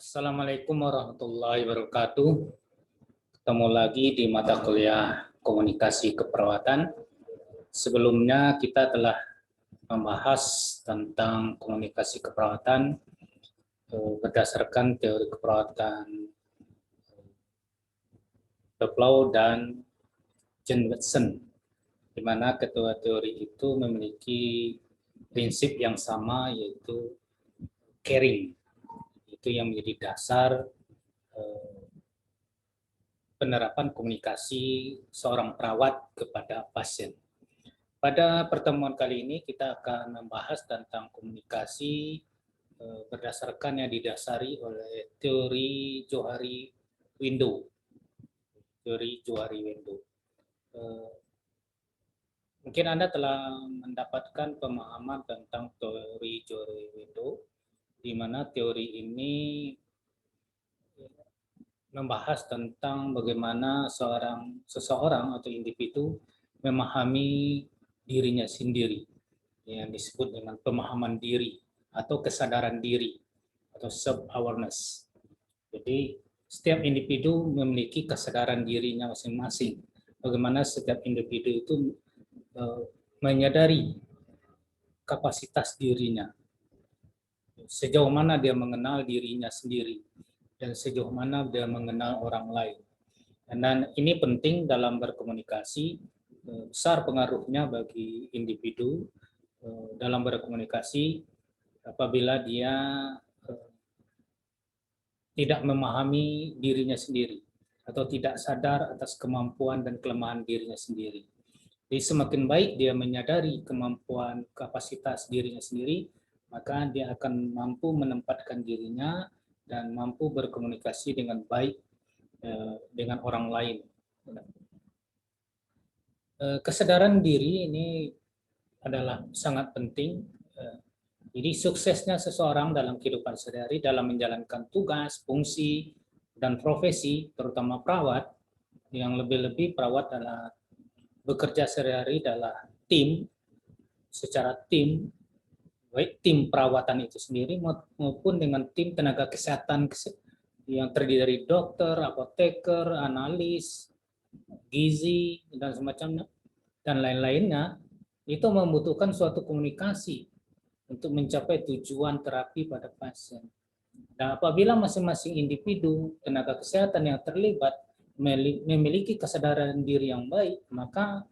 Assalamualaikum warahmatullahi wabarakatuh. Ketemu lagi di mata kuliah komunikasi keperawatan. Sebelumnya kita telah membahas tentang komunikasi keperawatan berdasarkan teori keperawatan Doplow dan John Watson, di mana kedua teori itu memiliki prinsip yang sama, yaitu caring. Itu yang menjadi dasar penerapan komunikasi seorang perawat kepada pasien. Pada pertemuan kali ini kita akan membahas tentang komunikasi berdasarkan yang didasari oleh teori Johari Window. Teori Johari Window. Mungkin Anda telah mendapatkan pemahaman tentang teori Johari Window, di mana teori ini membahas tentang bagaimana seseorang atau individu memahami dirinya sendiri, yang disebut dengan pemahaman diri atau kesadaran diri atau self-awareness. Jadi setiap individu memiliki kesadaran dirinya masing-masing. Bagaimana setiap individu itu menyadari kapasitas dirinya, sejauh mana dia mengenal dirinya sendiri, dan sejauh mana dia mengenal orang lain. Dan ini penting dalam berkomunikasi, besar pengaruhnya bagi individu dalam berkomunikasi apabila dia tidak memahami dirinya sendiri atau tidak sadar atas kemampuan dan kelemahan dirinya sendiri. Jadi semakin baik dia menyadari kemampuan kapasitas dirinya sendiri, maka dia akan mampu menempatkan dirinya dan mampu berkomunikasi dengan baik dengan orang lain. Kesadaran diri ini adalah sangat penting. Jadi suksesnya seseorang dalam kehidupan sehari-hari dalam menjalankan tugas, fungsi, dan profesi, terutama perawat, yang lebih-lebih perawat adalah bekerja sehari-hari dalam tim, secara tim, baik tim perawatan itu sendiri maupun dengan tim tenaga kesehatan yang terdiri dari dokter, apoteker, analis, gizi, dan semacamnya, dan lain-lainnya, itu membutuhkan suatu komunikasi untuk mencapai tujuan terapi pada pasien. Dan apabila masing-masing individu tenaga kesehatan yang terlibat memiliki kesadaran diri yang baik, maka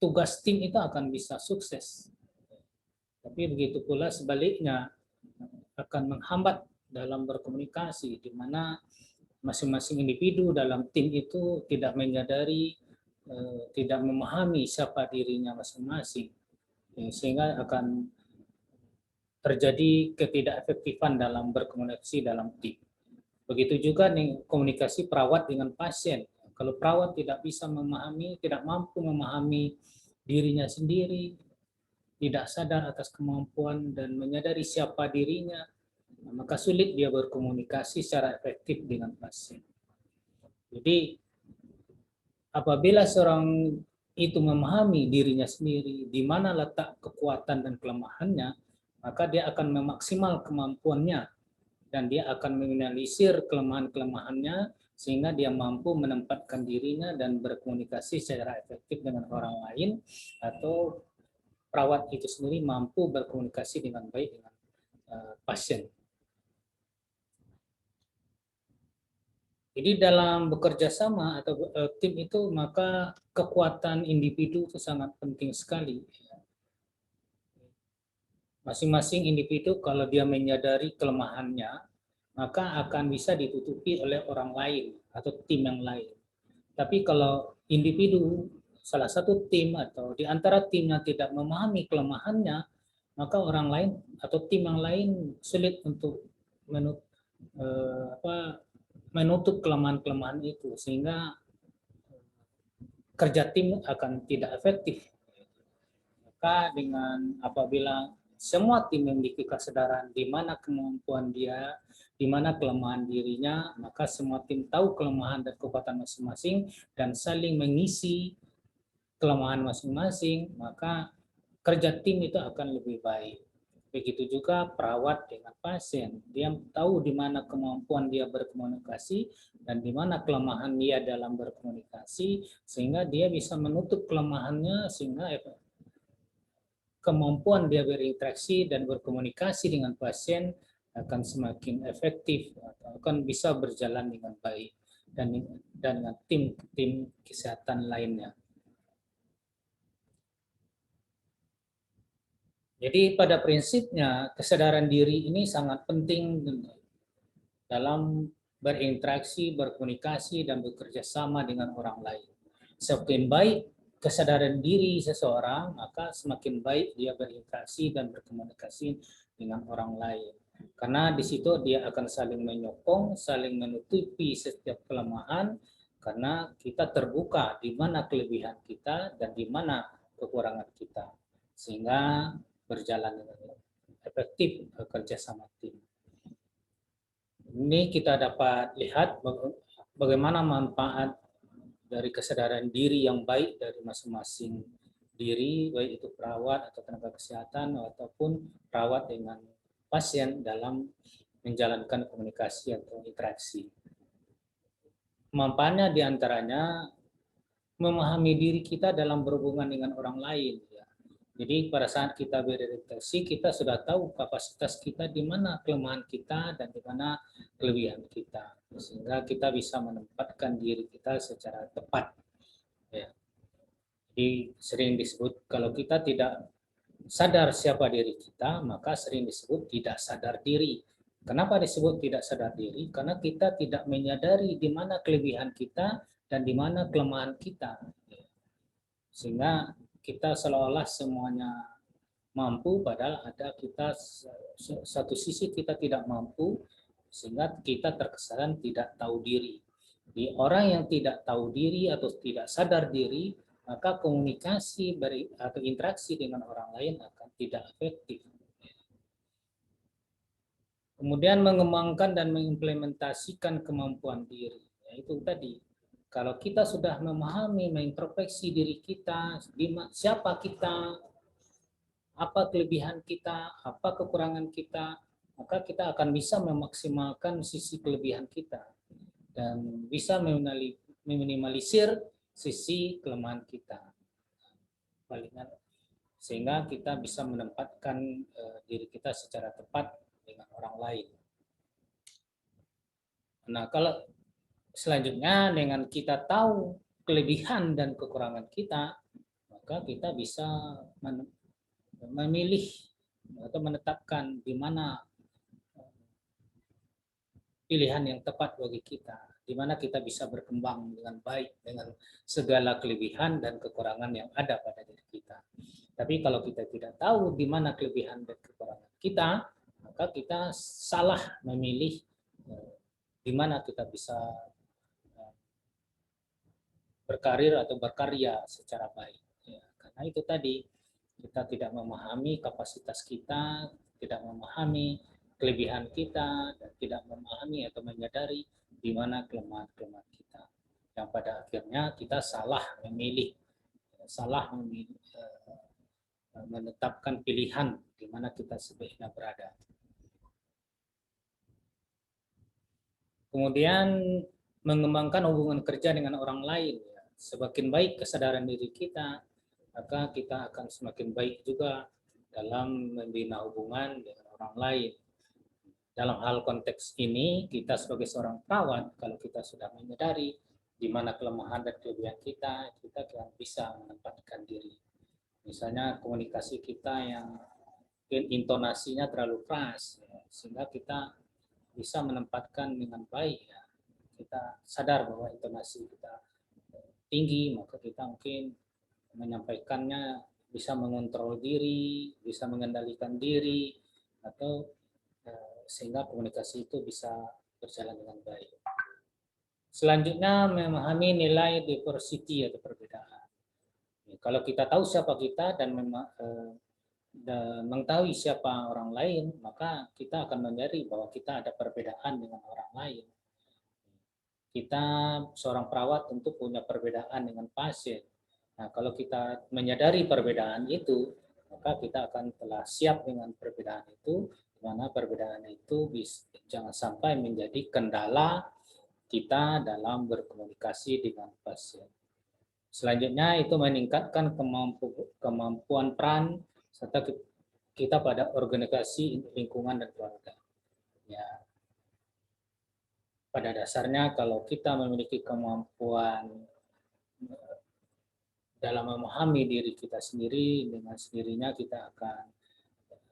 tugas tim itu akan bisa sukses. Tapi begitu pula sebaliknya, akan menghambat dalam berkomunikasi, di mana masing-masing individu dalam tim itu tidak menyadari, tidak memahami siapa dirinya masing-masing, sehingga akan terjadi ketidakefektifan dalam berkomunikasi dalam tim. Begitu juga nih komunikasi perawat dengan pasien. Kalau perawat tidak bisa memahami, tidak mampu memahami dirinya sendiri, tidak sadar atas kemampuan dan menyadari siapa dirinya, maka sulit dia berkomunikasi secara efektif dengan pasien. Jadi apabila seorang itu memahami dirinya sendiri, di mana letak kekuatan dan kelemahannya, maka dia akan memaksimal kemampuannya dan dia akan meminimalisir kelemahan-kelemahannya sehingga dia mampu menempatkan dirinya dan berkomunikasi secara efektif dengan orang lain, atau perawat itu sendiri mampu berkomunikasi dengan baik dengan pasien. Jadi dalam bekerja sama atau tim itu, maka kekuatan individu itu sangat penting sekali. Masing-masing individu kalau dia menyadari kelemahannya, maka akan bisa ditutupi oleh orang lain atau tim yang lain. Tapi kalau individu, salah satu tim atau di antara timnya tidak memahami kelemahannya, maka orang lain atau tim yang lain sulit untuk menutup kelemahan-kelemahan itu, sehingga kerja tim akan tidak efektif. Maka dengan apabila semua tim memiliki kesadaran di mana kemampuan dia, di mana kelemahan dirinya, maka semua tim tahu kelemahan dan kekuatan masing-masing dan saling mengisi kelemahan masing-masing, maka kerja tim itu akan lebih baik. Begitu juga perawat dengan pasien. Dia tahu di mana kemampuan dia berkomunikasi dan di mana kelemahan dia dalam berkomunikasi, sehingga dia bisa menutup kelemahannya, sehingga kemampuan dia berinteraksi dan berkomunikasi dengan pasien akan semakin efektif, atau akan bisa berjalan dengan baik dan dengan tim kesehatan lainnya. Jadi pada prinsipnya kesadaran diri ini sangat penting dalam berinteraksi, berkomunikasi, dan bekerja sama dengan orang lain. Semakin baik kesadaran diri seseorang, maka semakin baik dia berinteraksi dan berkomunikasi dengan orang lain. Karena di situ dia akan saling menyokong, saling menutupi setiap kelemahan, karena kita terbuka di mana kelebihan kita dan di mana kekurangan kita. Sehingga berjalan dengan efektif kerja sama tim. Ini kita dapat lihat bagaimana manfaat dari kesadaran diri yang baik dari masing-masing diri, baik itu perawat atau tenaga kesehatan ataupun perawat dengan pasien dalam menjalankan komunikasi atau interaksi. Manfaatnya diantaranya memahami diri kita dalam berhubungan dengan orang lain. Jadi pada saat kita berinteraksi, kita sudah tahu kapasitas kita, di mana kelemahan kita dan di mana kelebihan kita, sehingga kita bisa menempatkan diri kita secara tepat. Ya. Jadi sering disebut kalau kita tidak sadar siapa diri kita, maka sering disebut tidak sadar diri. Kenapa disebut tidak sadar diri? Karena kita tidak menyadari di mana kelebihan kita dan di mana kelemahan kita. Sehingga kita seolah-olah semuanya mampu, padahal ada kita satu sisi kita tidak mampu, sehingga kita terkesan tidak tahu diri. Di orang yang tidak tahu diri atau tidak sadar diri, maka komunikasi atau interaksi dengan orang lain akan tidak efektif. Kemudian mengembangkan dan mengimplementasikan kemampuan diri. Itu tadi, kalau kita sudah memahami, mengintrospeksi diri kita, siapa kita, apa kelebihan kita, apa kekurangan kita, maka kita akan bisa memaksimalkan sisi kelebihan kita dan bisa meminimalisir sisi kelemahan kita. Sehingga kita bisa menempatkan diri kita secara tepat dengan orang lain. Nah, kalau selanjutnya dengan kita tahu kelebihan dan kekurangan kita, maka kita bisa memilih atau menetapkan di mana pilihan yang tepat bagi kita, di mana kita bisa berkembang dengan baik dengan segala kelebihan dan kekurangan yang ada pada diri kita. Tapi kalau kita tidak tahu di mana kelebihan dan kekurangan kita, maka kita salah memilih di mana kita bisa berkarir atau berkarya secara baik. Ya, karena itu tadi, kita tidak memahami kapasitas kita, tidak memahami kelebihan kita, dan tidak memahami atau menyadari di mana kelemahan-kelemahan kita. Yang pada akhirnya kita salah memilih, menetapkan pilihan di mana kita sebaiknya berada. Kemudian mengembangkan hubungan kerja dengan orang lain. Semakin baik kesadaran diri kita, maka kita akan semakin baik juga dalam membina hubungan dengan orang lain. Dalam hal konteks ini, kita sebagai seorang perawat, kalau kita sudah menyadari di mana kelemahan dan kelebihan kita akan bisa menempatkan diri. Misalnya komunikasi kita yang intonasinya terlalu keras, sehingga kita bisa menempatkan dengan baik. Kita sadar bahwa intonasi kita tinggi, maka kita mungkin menyampaikannya bisa mengontrol diri, bisa mengendalikan diri, atau sehingga komunikasi itu bisa berjalan dengan baik. Selanjutnya memahami nilai diversity atau perbedaan. Kalau kita tahu siapa kita dan mengetahui siapa orang lain, maka kita akan menyadari bahwa kita ada perbedaan dengan orang lain. Kita seorang perawat tentu punya perbedaan dengan pasien. Nah, kalau kita menyadari perbedaan itu, maka kita akan telah siap dengan perbedaan itu, di mana perbedaan itu jangan sampai menjadi kendala kita dalam berkomunikasi dengan pasien. Selanjutnya itu meningkatkan kemampuan peran serta kita pada organisasi lingkungan dan keluarga. Ya, pada dasarnya kalau kita memiliki kemampuan dalam memahami diri kita sendiri, dengan sendirinya kita akan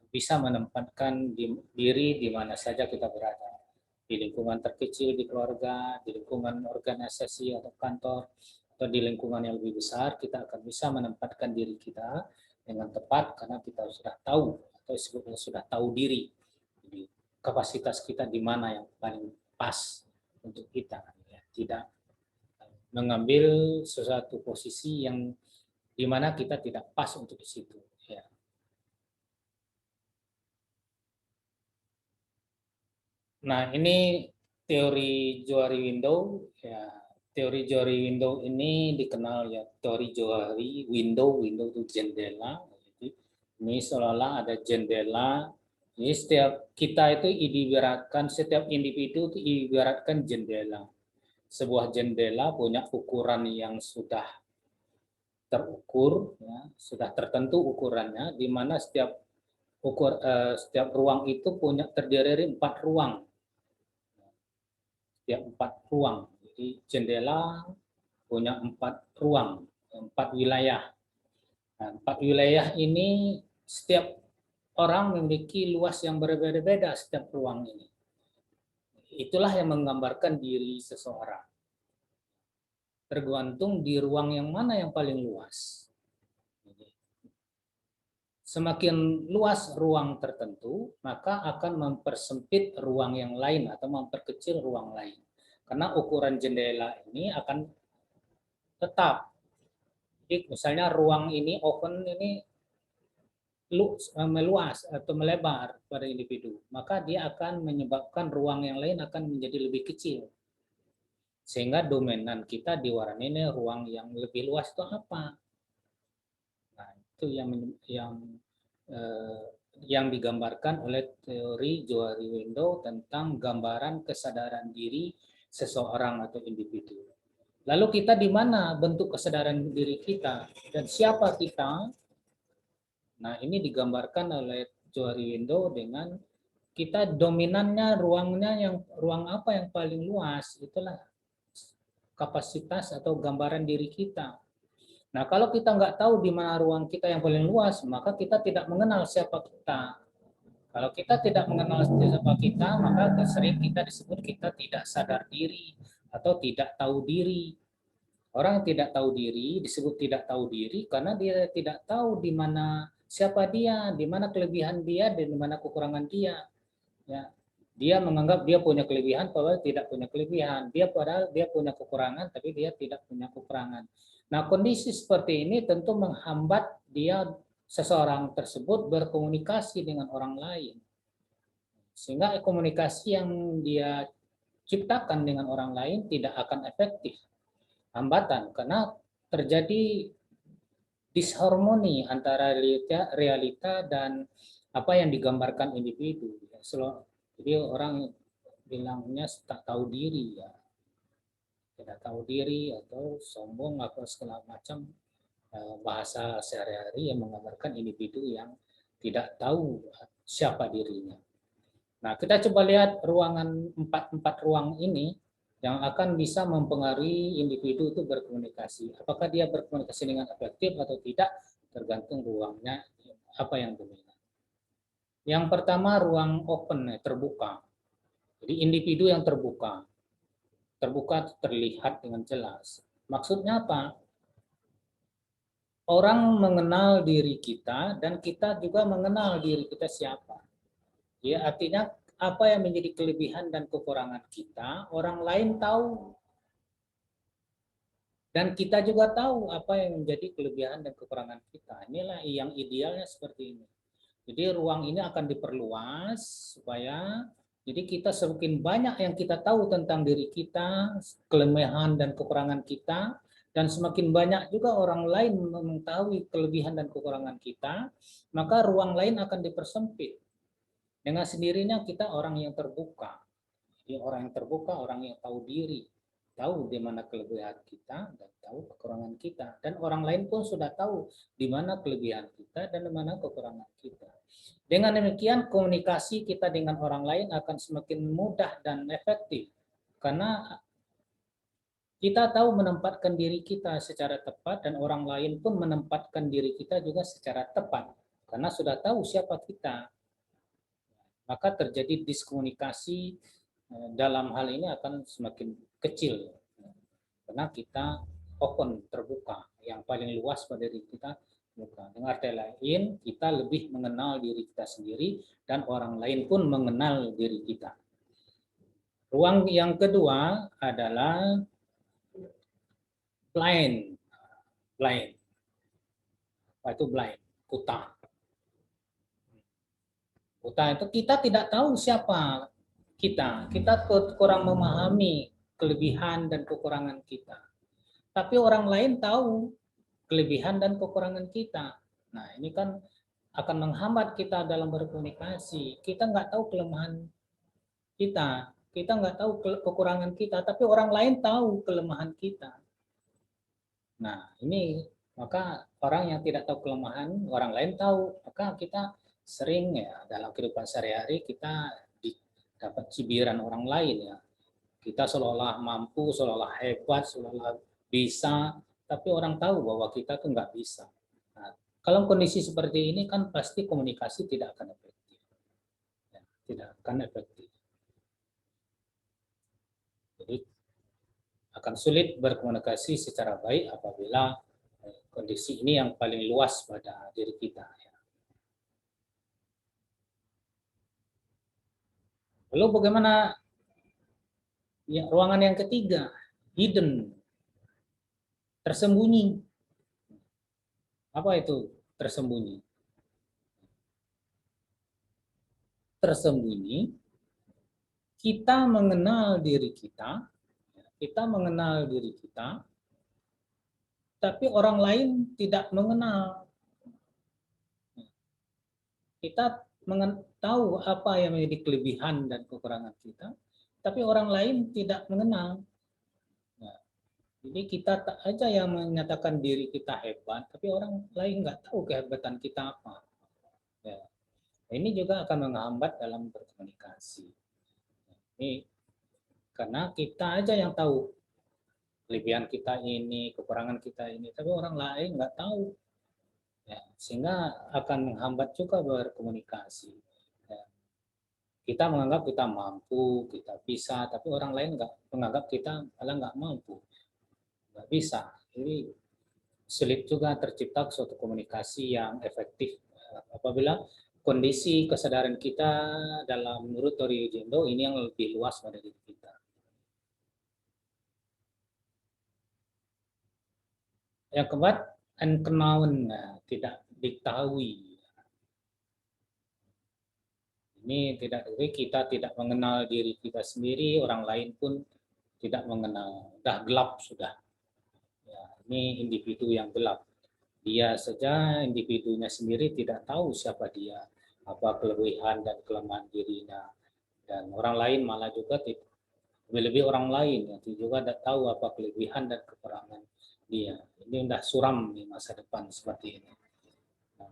bisa menempatkan diri di mana saja kita berada. Di lingkungan terkecil, di keluarga, di lingkungan organisasi atau kantor, atau di lingkungan yang lebih besar, kita akan bisa menempatkan diri kita dengan tepat karena kita sudah tahu atau sebetulnya sudah tahu diri. Jadi, kapasitas kita di mana yang paling pas untuk kita. Ya. Tidak mengambil sesuatu posisi yang di mana kita tidak pas untuk di situ. Ya. Nah, ini teori Johari Window. Ya, teori Johari Window ini dikenal ya teori Johari Window itu jendela. Jadi, ini seolah-olah ada jendela. Jadi setiap kita itu diibaratkan, setiap individu itu diibaratkan jendela. Sebuah jendela punya ukuran yang sudah terukur, ya, sudah tertentu ukurannya, di mana setiap ruang itu terdiri dari 4 ruang. Setiap 4 ruang. Jadi jendela punya 4 ruang, 4 wilayah. Nah, 4 wilayah ini setiap orang memiliki luas yang berbeda-beda setiap ruang ini. Itulah yang menggambarkan diri seseorang. Tergantung di ruang yang mana yang paling luas. Semakin luas ruang tertentu, maka akan mempersempit ruang yang lain atau memperkecil ruang lain. Karena ukuran jendela ini akan tetap. Jadi misalnya ruang ini, open ini meluas atau melebar pada individu, maka dia akan menyebabkan ruang yang lain akan menjadi lebih kecil. Sehingga dominan kita di warna ini ruang yang lebih luas itu apa? Nah, itu yang digambarkan oleh teori Johari Window tentang gambaran kesadaran diri seseorang atau individu. Lalu kita di mana bentuk kesadaran diri kita dan siapa kita? Nah, ini digambarkan oleh Johari Window dengan kita dominannya ruang apa yang paling luas, itulah kapasitas atau gambaran diri kita. Nah, kalau kita nggak tahu di mana ruang kita yang paling luas, maka kita tidak mengenal siapa kita. Kalau kita tidak mengenal siapa kita, maka sering kita disebut kita tidak sadar diri atau tidak tahu diri. Orang yang tidak tahu diri disebut tidak tahu diri karena dia tidak tahu di mana siapa dia, di mana kelebihan dia, dan di mana kekurangan dia. Ya, dia menganggap dia punya kelebihan padahal tidak punya kelebihan. Padahal dia punya kekurangan tapi dia tidak punya kekurangan. Nah, kondisi seperti ini tentu menghambat dia seseorang tersebut berkomunikasi dengan orang lain. Sehingga komunikasi yang dia ciptakan dengan orang lain tidak akan efektif. Hambatan karena terjadi disharmoni antara realita dan apa yang digambarkan individu. Jadi orang bilangnya tak tahu diri ya, tidak tahu diri atau sombong atau segala macam bahasa sehari-hari yang menggambarkan individu yang tidak tahu siapa dirinya. Nah, kita coba lihat ruangan empat ruang ini yang akan bisa mempengaruhi individu itu berkomunikasi. Apakah dia berkomunikasi dengan efektif atau tidak, tergantung ruangnya apa yang dominan. Yang pertama ruang open, terbuka. Jadi individu yang terbuka. Terbuka terlihat dengan jelas. Maksudnya apa? Orang mengenal diri kita dan kita juga mengenal diri kita siapa. Ya, artinya apa yang menjadi kelebihan dan kekurangan kita, orang lain tahu. Dan kita juga tahu apa yang menjadi kelebihan dan kekurangan kita. Inilah yang idealnya seperti ini. Jadi ruang ini akan diperluas supaya jadi kita semakin banyak yang kita tahu tentang diri kita, kelemahan dan kekurangan kita, dan semakin banyak juga orang lain mengetahui kelebihan dan kekurangan kita, maka ruang lain akan dipersempit. Dengan sendirinya kita orang yang terbuka. Jadi orang yang terbuka, orang yang tahu diri, tahu di mana kelebihan kita dan tahu kekurangan kita. Dan orang lain pun sudah tahu di mana kelebihan kita dan di mana kekurangan kita. Dengan demikian komunikasi kita dengan orang lain akan semakin mudah dan efektif. Karena kita tahu menempatkan diri kita secara tepat dan orang lain pun menempatkan diri kita juga secara tepat. Karena sudah tahu siapa kita, maka terjadi diskomunikasi dalam hal ini akan semakin kecil. Karena kita open, terbuka. Yang paling luas pada diri kita bukan. Dengan arti lain, kita lebih mengenal diri kita sendiri dan orang lain pun mengenal diri kita. Ruang yang kedua adalah blind. Blind. Apa itu blind? Buta. Buta itu kita tidak tahu siapa kita. Kita kurang memahami kelebihan dan kekurangan kita. Tapi orang lain tahu kelebihan dan kekurangan kita. Nah, ini kan akan menghambat kita dalam berkomunikasi. Kita nggak tahu kelemahan kita nggak tahu kekurangan kita, tapi orang lain tahu kelemahan kita. Nah, ini maka orang yang tidak tahu kelemahan, orang lain tahu, maka kita sering ya dalam kehidupan sehari-hari kita dapat cibiran orang lain ya. Kita seolah-olah mampu, seolah-olah hebat, seolah-olah bisa, tapi orang tahu bahwa kita tuh nggak bisa. Nah, kalau kondisi seperti ini kan pasti komunikasi tidak akan efektif. Ya, tidak akan efektif. Jadi akan sulit berkomunikasi secara baik apabila kondisi ini yang paling luas pada diri kita. Lalu bagaimana ya, ruangan yang ketiga, hidden, tersembunyi. Apa itu tersembunyi? Tersembunyi, kita mengenal diri kita tapi orang lain tidak mengenal. Kita tahu apa yang menjadi kelebihan dan kekurangan kita, tapi orang lain tidak mengenal. Nah, jadi kita tak aja yang menyatakan diri kita hebat, tapi orang lain nggak tahu kehebatan kita apa. Ya. Ini juga akan menghambat dalam berkomunikasi. Ini karena kita aja yang tahu kelebihan kita ini, kekurangan kita ini, tapi orang lain nggak tahu. Ya, sehingga akan menghambat juga berkomunikasi. Ya, kita menganggap kita mampu, kita bisa, tapi orang lain nggak menganggap kita malah nggak mampu, nggak bisa. Jadi sulit juga tercipta suatu komunikasi yang efektif apabila kondisi kesadaran kita dalam menurut teori Eugendo ini yang lebih luas pada diri kita. Yang keempat, unknown, tidak diketahui. Ini kita tidak mengenal diri kita sendiri, orang lain pun tidak mengenal. Sudah gelap sudah. Ya, ini individu yang gelap. Dia saja individunya sendiri tidak tahu siapa dia, apa kelebihan dan kelemahan dirinya. Dan orang lain malah juga lebih-lebih orang lain yang juga tidak tahu apa kelebihan dan kekurangan dia. Ini sudah suram di masa depan seperti ini. Nah,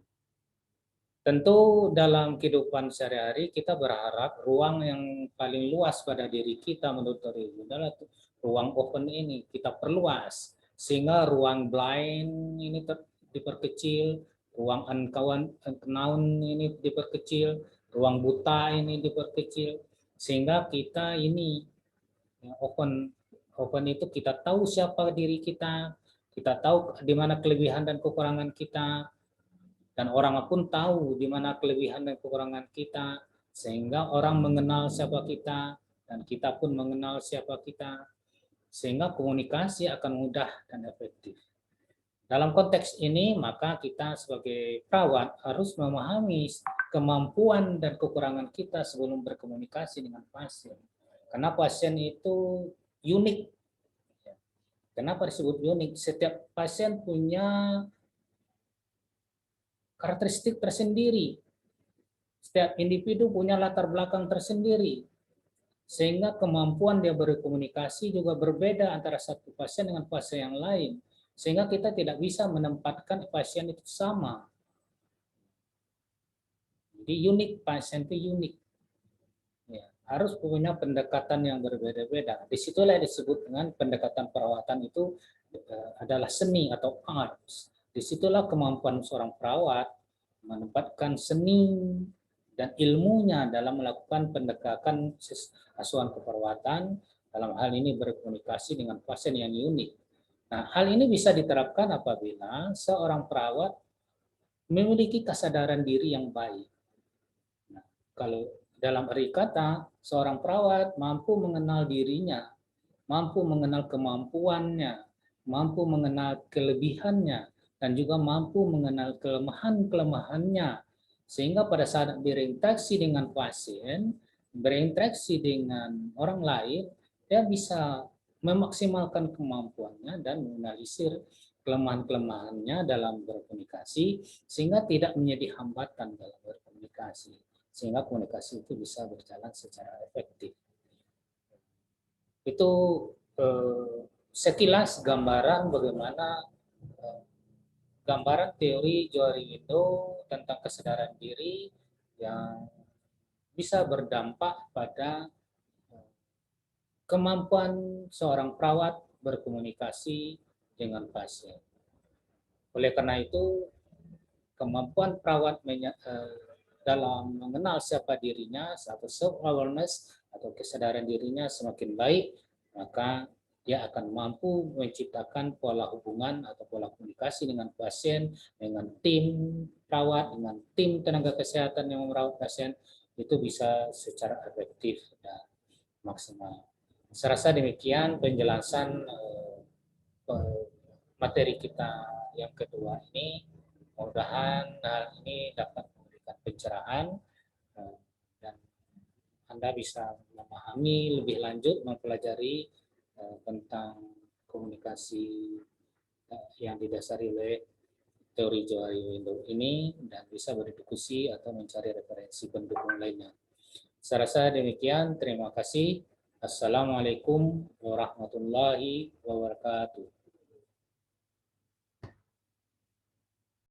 tentu dalam kehidupan sehari-hari kita berharap ruang yang paling luas pada diri kita menurut teori adalah ruang open ini kita perluas sehingga ruang blind ini diperkecil, ruang unknown ini diperkecil, ruang buta ini diperkecil sehingga kita ini open itu kita tahu siapa diri kita tahu di mana kelebihan dan kekurangan kita, dan orang pun tahu di mana kelebihan dan kekurangan kita, sehingga orang mengenal siapa kita, dan kita pun mengenal siapa kita, sehingga komunikasi akan mudah dan efektif. Dalam konteks ini, maka kita sebagai perawat harus memahami kemampuan dan kekurangan kita sebelum berkomunikasi dengan pasien. Karena pasien itu unik. Kenapa disebut unik? Setiap pasien punya karakteristik tersendiri. Setiap individu punya latar belakang tersendiri. Sehingga kemampuan dia berkomunikasi juga berbeda antara satu pasien dengan pasien yang lain. Sehingga kita tidak bisa menempatkan pasien itu sama. Jadi unik, pasien itu unik. Ya, harus punya pendekatan yang berbeda-beda. Disitulah disebut dengan pendekatan perawatan itu adalah seni atau arts. Disitulah kemampuan seorang perawat menempatkan seni dan ilmunya dalam melakukan pendekatan asuhan keperawatan, dalam hal ini berkomunikasi dengan pasien yang unik. Nah, hal ini bisa diterapkan apabila seorang perawat memiliki kesadaran diri yang baik. Nah, kalau dalam arti kata, seorang perawat mampu mengenal dirinya, mampu mengenal kemampuannya, mampu mengenal kelebihannya, dan juga mampu mengenal kelemahan-kelemahannya. Sehingga pada saat berinteraksi dengan pasien, berinteraksi dengan orang lain, dia bisa memaksimalkan kemampuannya dan menganalisir kelemahan-kelemahannya dalam berkomunikasi, sehingga tidak menjadi hambatan dalam berkomunikasi. Sehingga komunikasi itu bisa berjalan secara efektif. Itu sekilas gambaran bagaimana gambaran teori Johari Window tentang kesadaran diri yang bisa berdampak pada kemampuan seorang perawat berkomunikasi dengan pasien. Oleh karena itu, kemampuan perawat dalam mengenal siapa dirinya, atau self-awareness atau kesadaran dirinya semakin baik, maka dia akan mampu menciptakan pola hubungan atau pola komunikasi dengan pasien, dengan tim perawat, dengan tim tenaga kesehatan yang merawat pasien, itu bisa secara efektif dan maksimal. Saya rasa demikian penjelasan materi kita yang kedua ini. Mudah-mudahan hal ini dapat memberikan pencerahan dan Anda bisa memahami lebih lanjut, mempelajari tentang komunikasi yang didasari oleh teori Johari Window ini dan bisa berdiskusi atau mencari referensi pendukung lainnya. Saya rasa demikian. Terima kasih. Assalamualaikum warahmatullahi wabarakatuh.